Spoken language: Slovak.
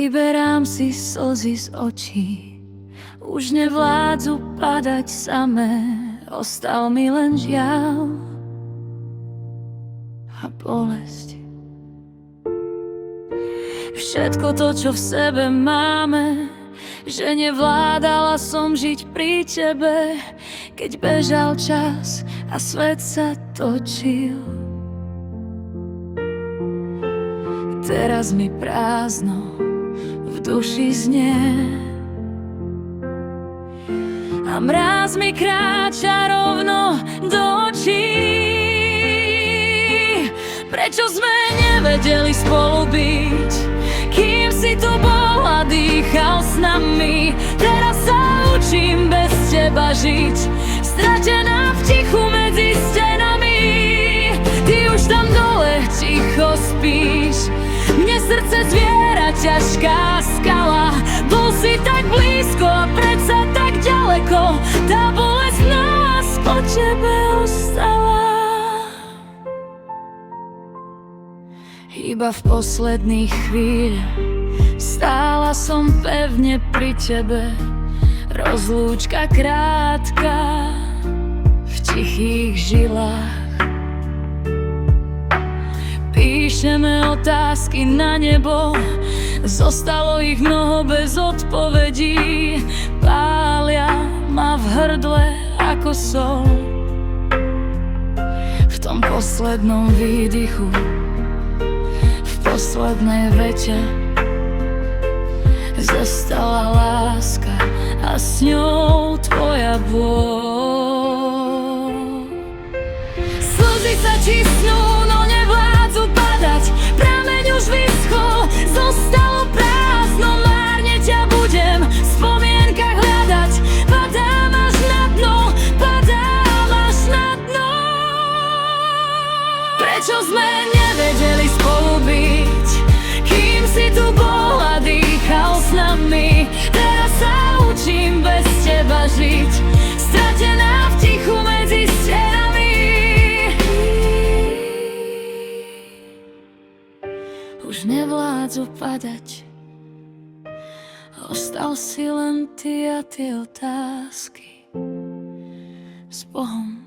Vyberám si slzy z očí, už nevládzu padať samé, ostal mi len žiaľ a bolesť. Všetko to, čo v sebe máme, že nevládala som žiť pri tebe, keď bežal čas a svet sa točil. Teraz mi prázdno v duši znie a mráz mi kráča rovno do očí. Prečo sme nevedeli spolu byť, kým si tu bol a dýchal s nami? Teraz sa učím bez teba žiť, stratená v tichu medzi stenami. Ty už tam dole ticho spíš, mne srdce zviera ťažká skala. Bol si tak blízko a predsa tak ďaleko, tá bolesť nás po tebe ostala. Iba v posledných chvíľach stála som pevne pri tebe. Rozlúčka krátka v tichých žilách. Píšeme otázky na nebo, zostalo ich mnoho bez odpovedí. Pália ma v hrdle ako sol. V tom poslednom výdychu, v poslednej vete zostala láska a s ňou tvoja bôľ. Slzy sa čistnú, no nevládzu padať, prameň už vyschol, zostalo prázdno. Márne ťa budem v spomienkach hľadať, padám až na dno, padám až na dno. Prečo sme nevedeli spolu byť, kým si tu bol a dýchal s nami? Teraz sa učím bez teba žiť, stratená v tichu medzi stenami. Už nevládzu padať, ostal si len ty a tie otázky. S Bohom.